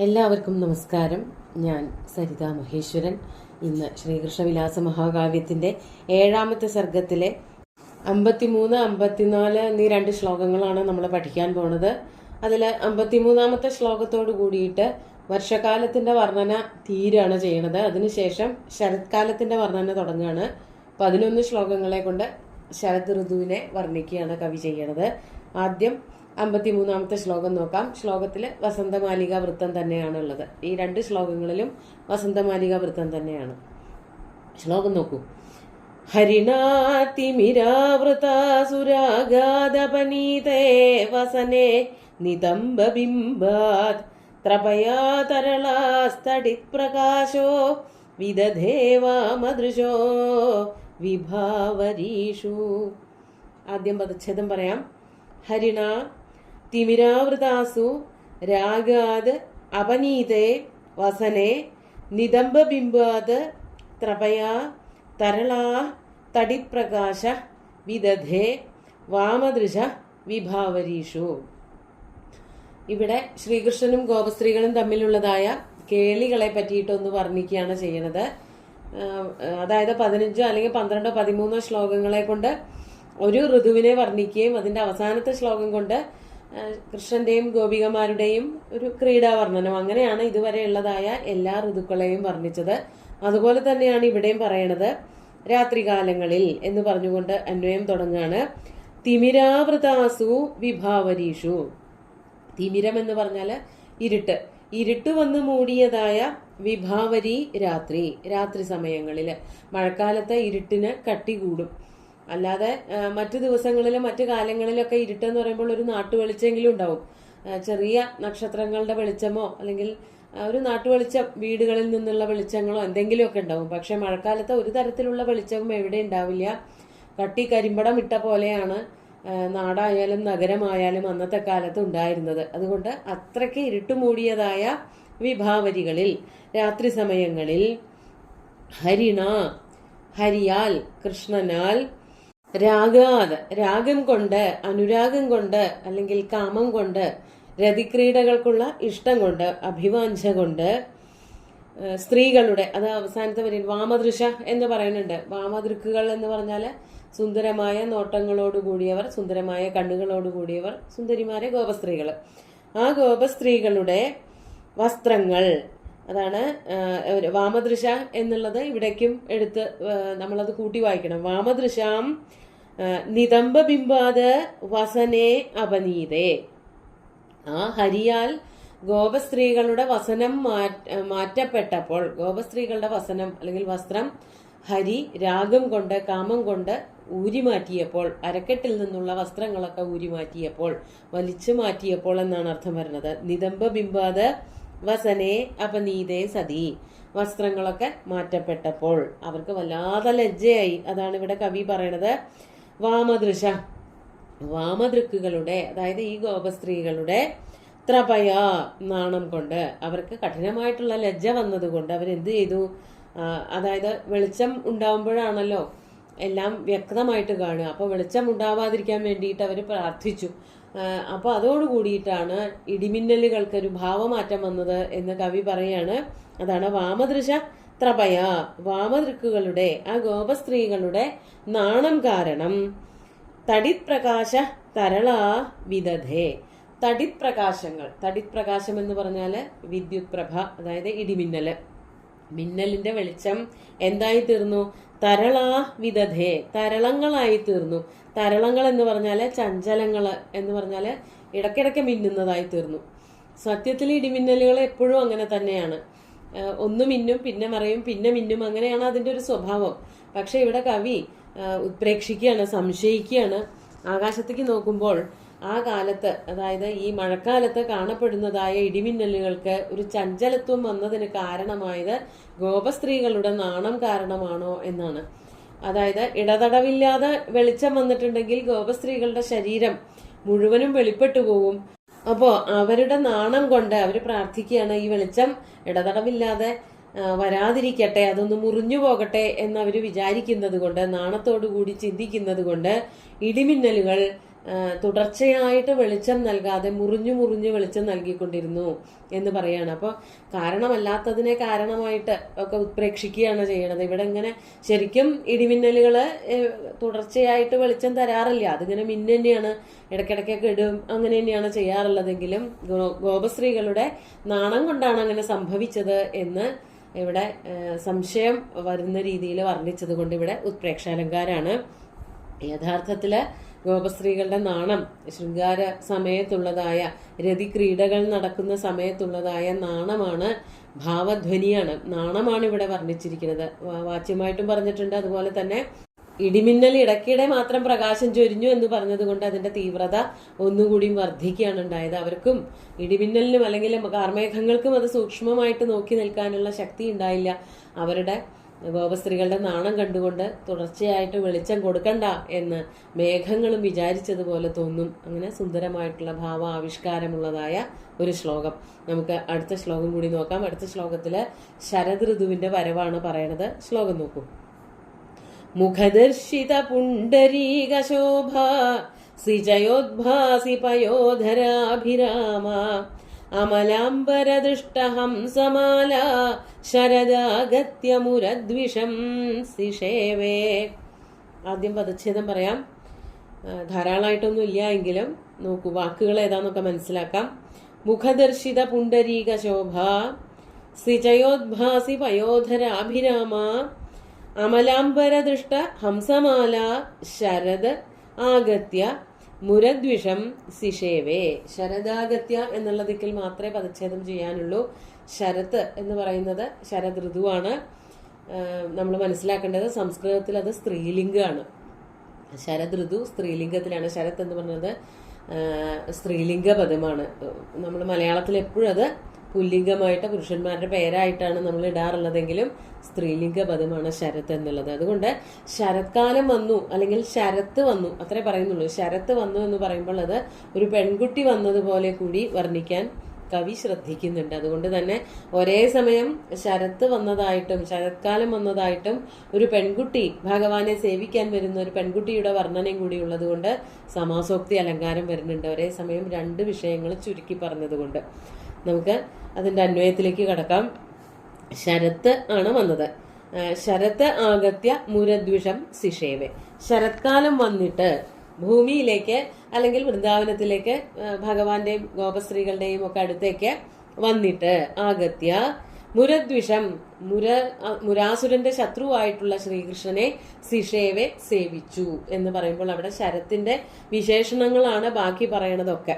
എല്ലാവർക്കും നമസ്കാരം. ഞാൻ സരിത മഹേശ്വരൻ. ഇന്ന് ശ്രീകൃഷ്ണവിലാസ മഹാകാവ്യത്തിന്റെ 7ാമത്തെ സർഗത്തിലെ 53, 54 എന്നീ 2 ശ്ലോകങ്ങളാണ് നമ്മൾ പഠിക്കാൻ പോണത്. അതിൽ 53ാമത്തെ ശ്ലോകത്തോട് കൂടിയിട്ട് വർഷകാലത്തിന്റെ വർണ്ണന തീരാണ് ചെയ്യണത്. അതിനുശേഷം ശരത്കാലത്തിന്റെ വർണ്ണന തുടങ്ങുകയാണ്. 11 ശ്ലോകങ്ങളെ കൊണ്ട് ശരത് ഋതുവിനെ വർണ്ണിക്കുകയാണ് കവി ചെയ്യണത്. ആദ്യം 53ാമത്തെ ശ്ലോകം നോക്കാം. ശ്ലോകത്തിൽ വസന്തമാലിക വൃത്തം തന്നെയാണ് ഉള്ളത്. ഈ 2 ശ്ലോകങ്ങളിലും വസന്തമാലിക വൃത്തം തന്നെയാണ്. ശ്ലോകം നോക്കൂ. ഹരിണാതിമിരാവൃതാസുരാഗാദപനീതേ വസനേ നിതംബബിംബാത് ത്രപയാ തരളാസ്തടിത് പ്രകാശോ വിദധേവാമദൃശോ വിഭാവരീഷു. ആദ്യം പദച്ഛേദം പറയാം. ഹരിണ തിമിരാവൃതാസു രാഗാത് അപനീതേ വസനേ നിതംബബിംബാത് ത്രപയാ തരളാ തടിപ്രകാശ വിദധേ വാമദൃശ വിഭാവരീഷു. ഇവിടെ ശ്രീകൃഷ്ണനും ഗോപസ്ത്രീകളും തമ്മിലുള്ളതായ കേളികളെ പറ്റിയിട്ടൊന്ന് വർണ്ണിക്കുകയാണ് ചെയ്യുന്നത്. അതായത് 15 അല്ലെങ്കിൽ 12, 13 ശ്ലോകങ്ങളെ കൊണ്ട് ഒരു ഋതുവിനെ വർണ്ണിക്കുകയും അതിന്റെ അവസാനത്തെ ശ്ലോകം കൊണ്ട് കൃഷ്ണന്റെയും ഗോപികമാരുടെയും ഒരു ക്രീഡാവർണ്ണനം, അങ്ങനെയാണ് ഇതുവരെ ഉള്ളതായ എല്ലാ ഋതുക്കളെയും വർണ്ണിച്ചത്. അതുപോലെ തന്നെയാണ് ഇവിടെയും പറയണത്. രാത്രികാലങ്ങളിൽ എന്ന് പറഞ്ഞുകൊണ്ട് അന്വയം തുടങ്ങുകയാണ്. തിമിരാവൃതാസു വിഭാവരീഷു. തിമിരം എന്ന് പറഞ്ഞാല് ഇരുട്ട് വന്ന് മൂടിയതായ വിഭാവരി രാത്രി സമയങ്ങളില്. മഴക്കാലത്ത് ഇരുട്ടിന് കട്ടി കൂടും. അല്ലാതെ മറ്റു ദിവസങ്ങളിലും മറ്റു കാലങ്ങളിലൊക്കെ ഇരുട്ടെന്ന് പറയുമ്പോൾ ഒരു നാട്ടുവെളിച്ചെങ്കിലും ഉണ്ടാവും. ചെറിയ നക്ഷത്രങ്ങളുടെ വെളിച്ചമോ അല്ലെങ്കിൽ ഒരു നാട്ടുവെളിച്ചം, വീടുകളിൽ നിന്നുള്ള വെളിച്ചങ്ങളോ എന്തെങ്കിലുമൊക്കെ ഉണ്ടാവും. പക്ഷെ മഴക്കാലത്ത് ഒരു തരത്തിലുള്ള വെളിച്ചവും എവിടെ ഉണ്ടാവില്ല. കട്ടി കരിമ്പടം ഇട്ട പോലെയാണ് നാടായാലും നഗരമായാലും അന്നത്തെ കാലത്ത് ഉണ്ടായിരുന്നത്. അതുകൊണ്ട് അത്രയ്ക്ക് ഇരുട്ടുമൂടിയതായ വിഭാവരികളിൽ രാത്രി സമയങ്ങളിൽ ഹരിയാൽ കൃഷ്ണനാൽ രാഗം കൊണ്ട്, അനുരാഗം കൊണ്ട് അല്ലെങ്കിൽ കാമം കൊണ്ട്, രതിക്രീഡകൾക്കുള്ള ഇഷ്ടം കൊണ്ട്, അഭിവാഞ്ച കൊണ്ട് സ്ത്രീകളുടെ, അത് അവസാനത്തെ വരിയിൽ വാമദൃശ എന്ന് പറയുന്നുണ്ട്. വാമദൃക്കുകൾ എന്ന് പറഞ്ഞാല് സുന്ദരമായ നോട്ടങ്ങളോട് കൂടിയവർ, സുന്ദരമായ കണ്ണുകളോട് കൂടിയവർ, സുന്ദരിമാരെ ഗോപസ്ത്രീകൾ. ആ ഗോപസ്ത്രീകളുടെ വസ്ത്രങ്ങൾ, അതാണ് വാമദൃശ എന്നുള്ളത്. ഇവിടേക്കും എടുത്ത് നമ്മളത് കൂട്ടി വായിക്കണം. വാമദൃശാം നിതംബബിംബാത് വസനേ അപനീതേ. ആ ഹരിയാൽ ഗോപസ്ത്രീകളുടെ വസനം മാറ്റപ്പെട്ടപ്പോൾ, ഗോപസ്ത്രീകളുടെ വസനം അല്ലെങ്കിൽ വസ്ത്രം ഹരി രാഗം കൊണ്ട്, കാമം കൊണ്ട് ഊരിമാറ്റിയപ്പോൾ, അരക്കെട്ടിൽ നിന്നുള്ള വസ്ത്രങ്ങളൊക്കെ ഊരിമാറ്റിയപ്പോൾ, വലിച്ചു മാറ്റിയപ്പോൾ എന്നാണ് അർത്ഥം വരുന്നത്. നിതംബബിംബാത് വസനേ അപനീതേ സതി. വസ്ത്രങ്ങളൊക്കെ മാറ്റപ്പെട്ടപ്പോൾ അവർക്ക് വല്ലാതെ ലജ്ജയായി. അതാണ് ഇവിടെ കവി പറയണത്. വാമദൃക്കുകളുടെ, അതായത് ഈ ഗോപസ്ത്രീകളുടെ ത്രപയ നാണം കൊണ്ട്, അവർക്ക് കഠിനമായിട്ടുള്ള ലജ്ജ വന്നതുകൊണ്ട് അവരെന്ത് ചെയ്തു? അതായത് വെളിച്ചം ഉണ്ടാവുമ്പോഴാണല്ലോ എല്ലാം വ്യക്തമായിട്ട് കാണുക. അപ്പൊ വെളിച്ചം ഉണ്ടാവാതിരിക്കാൻ വേണ്ടിയിട്ട് അവർ പ്രാർത്ഥിച്ചു. അപ്പൊ അതോടുകൂടിയിട്ടാണ് ഇടിമിന്നലുകൾക്കൊരു ഭാവമാറ്റം വന്നത് എന്ന് കവി പറയാണ്. അതാണ് വാമദൃശ ത്രപയ. വാമദൃക്കുകളുടെ, ആ ഗോപസ്ത്രീകളുടെ നാണം കാരണം തടിത് പ്രകാശ തരളാ വിദധേ. തടിത് പ്രകാശങ്ങൾ, തടിത് പ്രകാശം എന്ന് പറഞ്ഞാല് വിദ്യുത് പ്രഭ, അതായത് ഇടിമിന്നല്. മിന്നലിന്റെ വെളിച്ചം എന്തായി തീർന്നു? തരളാ വിദധേ, തരളങ്ങളായി തീർന്നു. തരളങ്ങൾ എന്ന് പറഞ്ഞാല് ചഞ്ചലങ്ങള് എന്ന് പറഞ്ഞാല് ഇടയ്ക്കിടയ്ക്ക് മിന്നുന്നതായി തീർന്നു. സത്യത്തിൽ ഇടിമിന്നലുകൾ എപ്പോഴും അങ്ങനെ തന്നെയാണ്. ഒന്ന് മിന്നും, പിന്നെ മറയും, പിന്നെ മിന്നും, അങ്ങനെയാണ് അതിന്റെ ഒരു സ്വഭാവം. പക്ഷെ ഇവിടെ കവി ഉത്പ്രേക്ഷിക്കുകയാണ്, സംശയിക്കുകയാണ്. ആകാശത്തേക്ക് നോക്കുമ്പോൾ ആ കാലത്ത്, അതായത് ഈ മഴക്കാലത്ത് കാണപ്പെടുന്നതായ ഇടിമിന്നലുകൾക്ക് ഒരു ചഞ്ചലത്വം വന്നതിന് കാരണമായത് ഗോപസ്ത്രീകളുടെ നാണം കാരണമാണോ എന്നാണ്. അതായത് ഇടതടവില്ലാതെ വെളിച്ചം വന്നിട്ടുണ്ടെങ്കിൽ ഗോപസ്ത്രീകളുടെ ശരീരം മുഴുവനും വെളിപ്പെട്ടു പോകും. അപ്പോ അവരുടെ നാണം കൊണ്ട് അവർ പ്രാർത്ഥിക്കുകയാണ്, ഈ വെളിച്ചം ഇടതടവില്ലാതെ വരാതിരിക്കട്ടെ, അതൊന്ന് മുറിഞ്ഞു പോകട്ടെ എന്നവർ വിചാരിക്കുന്നത് കൊണ്ട്, നാണത്തോടു കൂടി ചിന്തിക്കുന്നത് കൊണ്ട് ഇടിമിന്നലുകൾ തുടർച്ചയായിട്ട് വെളിച്ചം നൽകാതെ മുറിഞ്ഞു മുറിഞ്ഞു വെളിച്ചം നൽകിക്കൊണ്ടിരുന്നു എന്ന് പറയാണ്. അപ്പോൾ കാരണമല്ലാത്തതിനെ കാരണമായിട്ട് ഒക്കെ ഉത്പ്രേക്ഷിക്കുകയാണ് ചെയ്യണത്. ഇവിടെ ഇങ്ങനെ ശരിക്കും ഇടിമിന്നലുകള് തുടർച്ചയായിട്ട് വെളിച്ചം തരാറില്ല, അതിങ്ങനെ മിന്നു തന്നെയാണ്, ഇടയ്ക്കിടയ്ക്കൊക്കെ ഇടും, അങ്ങനെ തന്നെയാണ് ചെയ്യാറുള്ളതെങ്കിലും ഗോപസ്ത്രീകളുടെ നാണം കൊണ്ടാണ് അങ്ങനെ സംഭവിച്ചത് എന്ന് ഇവിടെ സംശയം വരുന്ന രീതിയിൽ വർണ്ണിച്ചത് കൊണ്ട് ഇവിടെ ഉത്പ്രേക്ഷാലങ്കാരാണ്. യഥാർത്ഥത്തില് ഗോപസ്ത്രീകളുടെ നാണം ശൃംഗാര സമയത്തുള്ളതായ രതിക്രീഡകൾ നടക്കുന്ന സമയത്തുള്ളതായ നാണമാണ്, ഭാവധ്വനിയാണ്, നാണമാണ് ഇവിടെ വർണ്ണിച്ചിരിക്കുന്നത്. വാച്യമായിട്ടും പറഞ്ഞിട്ടുണ്ട്. അതുപോലെ തന്നെ ഇടിമിന്നൽ ഇടയ്ക്കിടെ മാത്രം പ്രകാശം ചൊരിഞ്ഞു എന്ന് പറഞ്ഞതുകൊണ്ട് അതിന്റെ തീവ്രത ഒന്നുകൂടി വർദ്ധിക്കുകയാണ് ഉണ്ടായത്. അവർക്കും ഇടിമിന്നലിനും അല്ലെങ്കിൽ കാർമേഘങ്ങൾക്കും അത് സൂക്ഷ്മമായിട്ട് നോക്കി നിൽക്കാനുള്ള ശക്തി ഉണ്ടായില്ല. അവരുടെ ഗോപസ്ത്രീകളുടെ നാണം കണ്ടുകൊണ്ട് തുടർച്ചയായിട്ട് വെളിച്ചം കൊടുക്കണ്ട എന്ന് മേഘങ്ങളും വിചാരിച്ചതുപോലെ തോന്നും. അങ്ങനെ സുന്ദരമായിട്ടുള്ള ഭാവ ആവിഷ്കാരമുള്ളതായ ഒരു ശ്ലോകം. നമുക്ക് അടുത്ത ശ്ലോകം കൂടി നോക്കാം. അടുത്ത ശ്ലോകത്തില് ശരദ് ഋതുവിന്റെ വരവാണ് പറയണത്. ശ്ലോകം നോക്കൂ. മുഖദർശിത പുണ്ടരീക ശോഭ സിജയോദ്ഭാസി പയോധരാഭിരാമ അമലാംബരദൃഷ്ടഹംസമാല ശരദാഗത്യമുരദ്വിഷം സിഷേവേ. ആദ്യം പദച്ഛേദം പറയാം. ധാരാളമായിട്ടൊന്നും ഇല്ല എങ്കിലും നോക്കൂ, വാക്കുകൾ ഏതാന്നൊക്കെ മനസ്സിലാക്കാം. മുഖദർശിത പുണ്ടരീക ശോഭ സിജയോദ്ഭാസി പയോധരാഭിരാമ അമലാംബരദൃഷ്ട ഹംസമാല ശരദ് ആഗത്യ മുരദ്വിഷം സിഷേവേ. ശരദാഗത്യ എന്നുള്ള ദിക്കിൽ മാത്രമേ പദച്ഛേദം ചെയ്യാനുള്ളൂ. ശരത്ത് എന്ന് പറയുന്നത് ശരദ് ഋതുവാണ്. നമ്മൾ മനസ്സിലാക്കേണ്ടത് സംസ്കൃതത്തിൽ അത് സ്ത്രീലിംഗമാണ്. ശരദ് ഋതു സ്ത്രീലിംഗത്തിലാണ്. ശരത്ത് എന്ന് പറയുന്നത് സ്ത്രീലിംഗ പദമാണ്. നമ്മൾ മലയാളത്തിൽ എപ്പോഴും അത് പുല്ലിംഗമായിട്ട് പുരുഷന്മാരുടെ പേരായിട്ടാണ് നമ്മൾ ഇടാറുള്ളതെങ്കിലും സ്ത്രീലിംഗ പദമാണ് ശരത്ത് എന്നുള്ളത്. അതുകൊണ്ട് ശരത്കാലം വന്നു അല്ലെങ്കിൽ ശരത്ത് വന്നു അത്രേ പറയുന്നുള്ളൂ. ശരത്ത് വന്നു എന്ന് പറയുമ്പോൾ അത് ഒരു പെൺകുട്ടി വന്നതുപോലെ കൂടി വർണ്ണിക്കാൻ കവി ശ്രദ്ധിക്കുന്നുണ്ട്. അതുകൊണ്ട് തന്നെ ഒരേ സമയം ശരത്ത് വന്നതായിട്ടും ശരത്കാലം വന്നതായിട്ടും ഒരു പെൺകുട്ടി ഭഗവാനെ സേവിക്കാൻ വരുന്ന ഒരു പെൺകുട്ടിയുടെ വർണ്ണനയും കൂടി ഉള്ളത് കൊണ്ട് സമാസോക്തി അലങ്കാരം വരുന്നുണ്ട്. ഒരേ സമയം രണ്ട് വിഷയങ്ങൾ ചുരുക്കി പറഞ്ഞതുകൊണ്ട് നമുക്ക് അതിന്റെ അന്വയത്തിലേക്ക് കടക്കാം. ശരത്ത് ആണ് വന്നത്. ശരത്ത് ആഗത്യ മുരദ്വിഷം സിഷേവേ. ശരത്കാലം വന്നിട്ട് ഭൂമിയിലേക്ക് അല്ലെങ്കിൽ വൃന്ദാവനത്തിലേക്ക് ഭഗവാന്റെയും ഗോപസ്ത്രീകളുടെയും ഒക്കെ അടുത്തേക്ക് വന്നിട്ട് ആഗത്യ മുരദ്വിഷം മുരാസുരന്റെ ശത്രുവായിട്ടുള്ള ശ്രീകൃഷ്ണനെ സിഷേവെ സേവിച്ചു എന്ന് പറയുമ്പോൾ അവിടെ ശരത്തിന്റെ വിശേഷണങ്ങളാണ് ബാക്കി പറയണതൊക്കെ.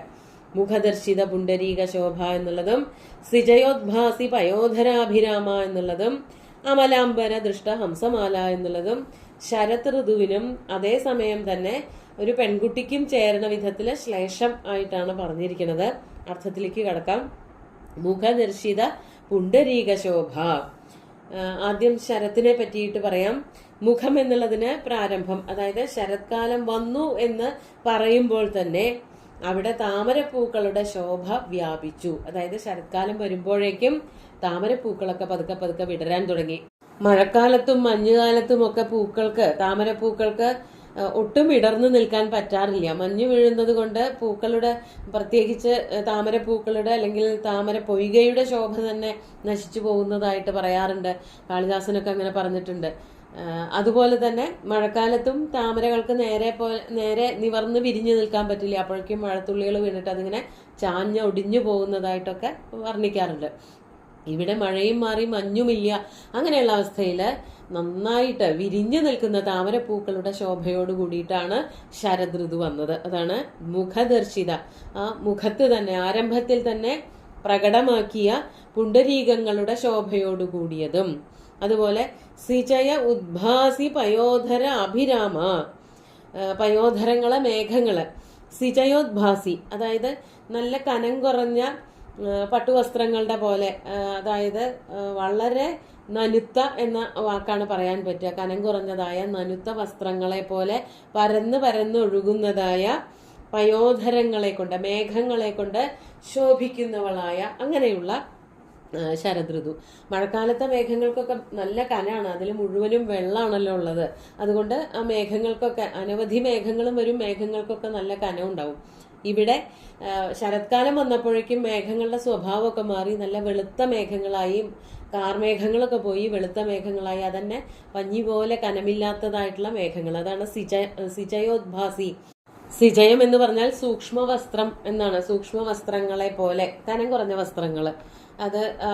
മുഖദർശിത പുണ്ടരീക ശോഭ എന്നുള്ളതും സിജയോദ്ഭാസി പയോധരാഭിരാമ എന്നുള്ളതും അമലാംബര ദൃഷ്ട ഹംസമാല എന്നുള്ളതും ശരത് ഋതുവിനും അതേസമയം തന്നെ ഒരു പെൺകുട്ടിക്കും ചേരണ വിധത്തില് ശ്ലേഷം ആയിട്ടാണ് പറഞ്ഞിരിക്കുന്നത്. അർത്ഥത്തിലേക്ക് കടക്കാം. മുഖദർശിത പുണ്ടരീക ശോഭ. ആദ്യം ശരത്തിനെ പറ്റിയിട്ട് പറയാം. മുഖം എന്നുള്ളതിന് പ്രാരംഭം, അതായത് ശരത്കാലം വന്നു എന്ന് പറയുമ്പോൾ തന്നെ അവിടെ താമരപ്പൂക്കളുടെ ശോഭ വ്യാപിച്ചു. അതായത് ശരത്കാലം വരുമ്പോഴേക്കും താമരപ്പൂക്കളൊക്കെ പതുക്കെ പതുക്കെ വിടരാൻ തുടങ്ങി. മഴക്കാലത്തും മഞ്ഞുകാലത്തും ഒക്കെ താമരപ്പൂക്കൾക്ക് ഒട്ടും വിടർന്നു നിൽക്കാൻ പറ്റാറില്ല. മഞ്ഞു വീഴുന്നത് കൊണ്ട് പൂക്കളുടെ, പ്രത്യേകിച്ച് താമരപ്പൂക്കളുടെ അല്ലെങ്കിൽ താമര പൊയ്കയുടെ ശോഭ തന്നെ നശിച്ചു പോകുന്നതായിട്ട് പറയാറുണ്ട്. കാളിദാസനൊക്കെ അങ്ങനെ പറഞ്ഞിട്ടുണ്ട്. അതുപോലെ തന്നെ മഴക്കാലത്തും താമരകൾക്ക് നേരെ നിവർന്ന് വിരിഞ്ഞു നിൽക്കാൻ പറ്റില്ല. അപ്പോഴേക്കും മഴത്തുള്ളികൾ വീണിട്ട് അതിങ്ങനെ ഒടിഞ്ഞു പോകുന്നതായിട്ടൊക്കെ വർണ്ണിക്കാറുണ്ട്. ഇവിടെ മഴയും മാറി മഞ്ഞുമില്ല. അങ്ങനെയുള്ള അവസ്ഥയിൽ നന്നായിട്ട് വിരിഞ്ഞു നിൽക്കുന്ന താമരപ്പൂക്കളുടെ ശോഭയോട് കൂടിയിട്ടാണ് ശരദ് ഋതു വന്നത്. അതാണ് മുഖദർശിത. ആ മുഖത്ത് തന്നെ ആരംഭത്തിൽ തന്നെ പ്രകടമാക്കിയ പുണ്ടരീകങ്ങളുടെ ശോഭയോട് കൂടിയതും. അതുപോലെ സിജയ ഉദ്ഭാസി പയോധര അഭിരാമ. പയോധരങ്ങള് മേഘങ്ങള്. സിജയോദ്ഭാസി അതായത് നല്ല കനം കുറഞ്ഞ പട്ടുവസ്ത്രങ്ങളുടെ പോലെ, അതായത് വളരെ നനുത്ത എന്ന വാക്കാണ് പറയാൻ പറ്റുക. കനം കുറഞ്ഞതായ നനുത്ത വസ്ത്രങ്ങളെ പോലെ പരന്ന് ഒഴുകുന്നതായ പയോധരങ്ങളെ കൊണ്ട്, മേഘങ്ങളെ കൊണ്ട് ശോഭിക്കുന്നവളായ അങ്ങനെയുള്ള ശരദ് ഋതു. മഴക്കാലത്തെ മേഘങ്ങൾക്കൊക്കെ നല്ല കനാണ്, അതിൽ മുഴുവനും വെള്ളമാണല്ലോ ഉള്ളത്. അതുകൊണ്ട് ആ മേഘങ്ങൾക്കൊക്കെ അനവധി മേഘങ്ങളും വരും, മേഘങ്ങൾക്കൊക്കെ നല്ല കനം ഉണ്ടാവും. ഇവിടെ ശരത്കാലം വന്നപ്പോഴേക്കും മേഘങ്ങളുടെ സ്വഭാവമൊക്കെ മാറി നല്ല വെളുത്ത മേഘങ്ങളായി, കാർമേഘങ്ങളൊക്കെ പോയി വെളുത്ത മേഘങ്ങളായി, അതന്നെ പഞ്ഞി പോലെ കനമില്ലാത്തതായിട്ടുള്ള മേഘങ്ങൾ. അതാണ് സിജയോദ്ഭാസി. സിജയം എന്ന് പറഞ്ഞാൽ സൂക്ഷ്മ വസ്ത്രം എന്നാണ്. സൂക്ഷ്മ വസ്ത്രങ്ങളെ പോലെ കനം കുറഞ്ഞ വസ്ത്രങ്ങൾ,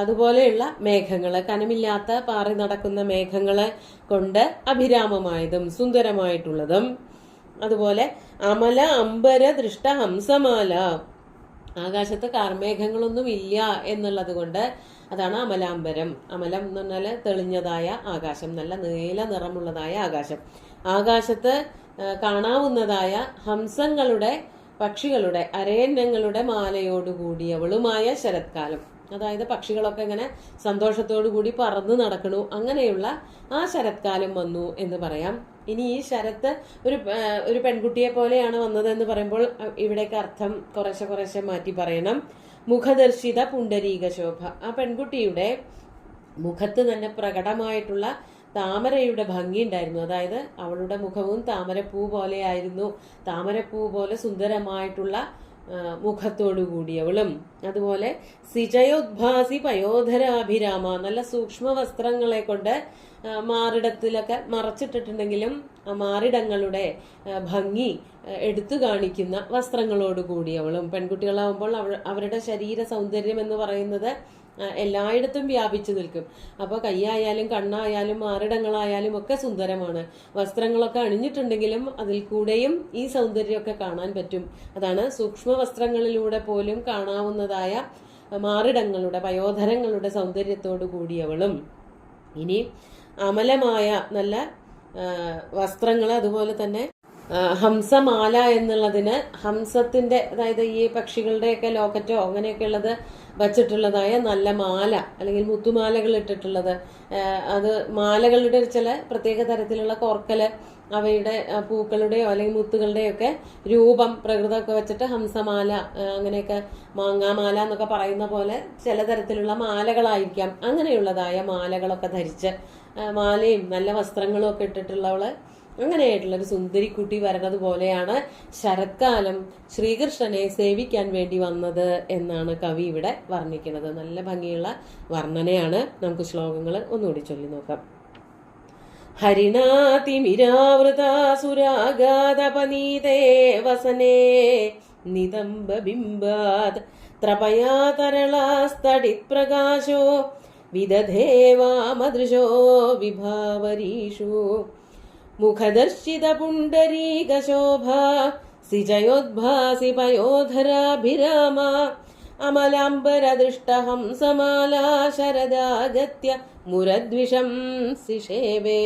അതുപോലെയുള്ള മേഘങ്ങള്, കനമില്ലാത്ത പാറി നടക്കുന്ന മേഘങ്ങളെ കൊണ്ട് അഭിരാമമായതും സുന്ദരമായിട്ടുള്ളതും. അതുപോലെ അമല അംബര ദൃഷ്ട ഹംസമാല, ആകാശത്ത് കാർമേഘങ്ങളൊന്നും ഇല്ല എന്നുള്ളത് കൊണ്ട് അതാണ് അമലാംബരം. അമലം എന്ന് പറഞ്ഞാൽ തെളിഞ്ഞതായ ആകാശം, നല്ല നീല നിറമുള്ളതായ ആകാശം. ആകാശത്ത് കാണാവുന്നതായ ഹംസങ്ങളുടെ, പക്ഷികളുടെ, അരയന്നങ്ങളുടെ മാലയോടുകൂടിയവളുമായ ശരത്കാലം. അതായത് പക്ഷികളൊക്കെ ഇങ്ങനെ സന്തോഷത്തോടു കൂടി പറന്ന് നടക്കണു, അങ്ങനെയുള്ള ആ ശരത്കാലം വന്നു എന്ന് പറയാം. ഇനി ഈ ശരത്ത് ഒരു പെൺകുട്ടിയെ പോലെയാണ് വന്നത് എന്ന് പറയുമ്പോൾ ഇവിടേക്ക് അർത്ഥം കുറേശ്ശെ മാറ്റി പറയണം. മുഖദർശിത പുണ്ടരീക ശോഭ, ആ പെൺകുട്ടിയുടെ മുഖത്ത് തന്നെ പ്രകടമായിട്ടുള്ള താമരയുടെ ഭംഗി ഉണ്ടായിരുന്നു. അതായത് അവളുടെ മുഖവും താമരപ്പൂ പോലെയായിരുന്നു, താമരപ്പൂ പോലെ സുന്ദരമായിട്ടുള്ള മുഖത്തോടു കൂടിയവളും. അതുപോലെ സിജയോദ്ഭാസി പയോധരാഭിരാമ, നല്ല സൂക്ഷ്മ വസ്ത്രങ്ങളെ കൊണ്ട് മാറിടത്തിലൊക്കെ മറച്ചിട്ടിട്ടുണ്ടെങ്കിലും മാറിടങ്ങളുടെ ഭംഗി എടുത്തു കാണിക്കുന്ന വസ്ത്രങ്ങളോട് കൂടിയവളും. പെൺകുട്ടികളാവുമ്പോൾ അവരുടെ ശരീര സൗന്ദര്യം എന്ന് പറയുന്നത് എല്ലായിടത്തും വ്യാപിച്ചു നിൽക്കും. അപ്പോൾ കൈയായാലും കണ്ണായാലും മാറിടങ്ങളായാലും ഒക്കെ സുന്ദരമാണ്. വസ്ത്രങ്ങളൊക്കെ അണിഞ്ഞിട്ടുണ്ടെങ്കിലും അതിൽ കൂടെയും ഈ സൗന്ദര്യമൊക്കെ കാണാൻ പറ്റും. അതാണ് സൂക്ഷ്മ വസ്ത്രങ്ങളിലൂടെ പോലും കാണാവുന്നതായ മാറിടങ്ങളുടെ, പയോധരങ്ങളുടെ സൗന്ദര്യത്തോടു കൂടിയവളും. ഇനി അമലമായ നല്ല വസ്ത്രങ്ങൾ, അതുപോലെ തന്നെ ഹംസമാല എന്നുള്ളതിന് ഹംസത്തിന്റെ, അതായത് ഈ പക്ഷികളുടെയൊക്കെ ലോക്കറ്റോ അങ്ങനെയൊക്കെ ഉള്ളത് വച്ചിട്ടുള്ളതായ നല്ല മാല അല്ലെങ്കിൽ മുത്തുമാലകൾ ഇട്ടിട്ടുള്ളത്, അത് മാലകളുടെ ചില പ്രത്യേക തരത്തിലുള്ള കോർക്കല്, അവയുടെ പൂക്കളുടെയോ അല്ലെങ്കിൽ മുത്തുകളുടെയോ ഒക്കെ രൂപം പ്രകൃതമൊക്കെ വെച്ചിട്ട് ഹംസമാല, അങ്ങനെയൊക്കെ മാങ്ങാമാല എന്നൊക്കെ പറയുന്ന പോലെ ചില തരത്തിലുള്ള മാലകളായിരിക്കാം. അങ്ങനെയുള്ളതായ മാലകളൊക്കെ ധരിച്ച് മാലയും നല്ല വസ്ത്രങ്ങളും ഒക്കെ ഇട്ടിട്ടുള്ളവള്, അങ്ങനെയായിട്ടുള്ളൊരു സുന്ദരിക്കുട്ടി വരുന്നത് പോലെയാണ് ശരത്കാലം ശ്രീകൃഷ്ണനെ സേവിക്കാൻ വേണ്ടി വന്നത് എന്നാണ് കവി ഇവിടെ വർണ്ണിക്കുന്നത്. നല്ല ഭംഗിയുള്ള വർണ്ണനയാണ്. നമുക്ക് ശ്ലോകങ്ങൾ ഒന്നുകൂടി ചൊല്ലി നോക്കാം. ഹരിണാതിമിരാവൃതാസുരാഗാതപനീതേ വസനേ നിതംബബിംബാത് ത്രപയാ തരളാസ്തടിത് പ്രകാശോ വിദധേവാമദൃശോ വിഭാവരീഷു മുഖദർശിത പുണ്ടരീക ശോഭ സിജയോദ്ഭാസി പയോധരാഭിരാമ അമലാംബരദൃഷ്ട ഹംസമാലാ ശരദാഗത്യ മുരദ്വിഷം സിഷേവേ.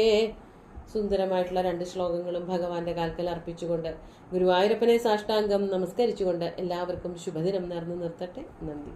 സുന്ദരമായിട്ടുള്ള 2 ശ്ലോകങ്ങളും ഭഗവാന്റെ കാൽക്കൽ അർപ്പിച്ചുകൊണ്ട് ഗുരുവായൂരപ്പനെ സാഷ്ടാംഗം നമസ്കരിച്ചുകൊണ്ട് എല്ലാവർക്കും ശുഭദിനം നേർന്നു നിർത്തട്ടെ. നന്ദി.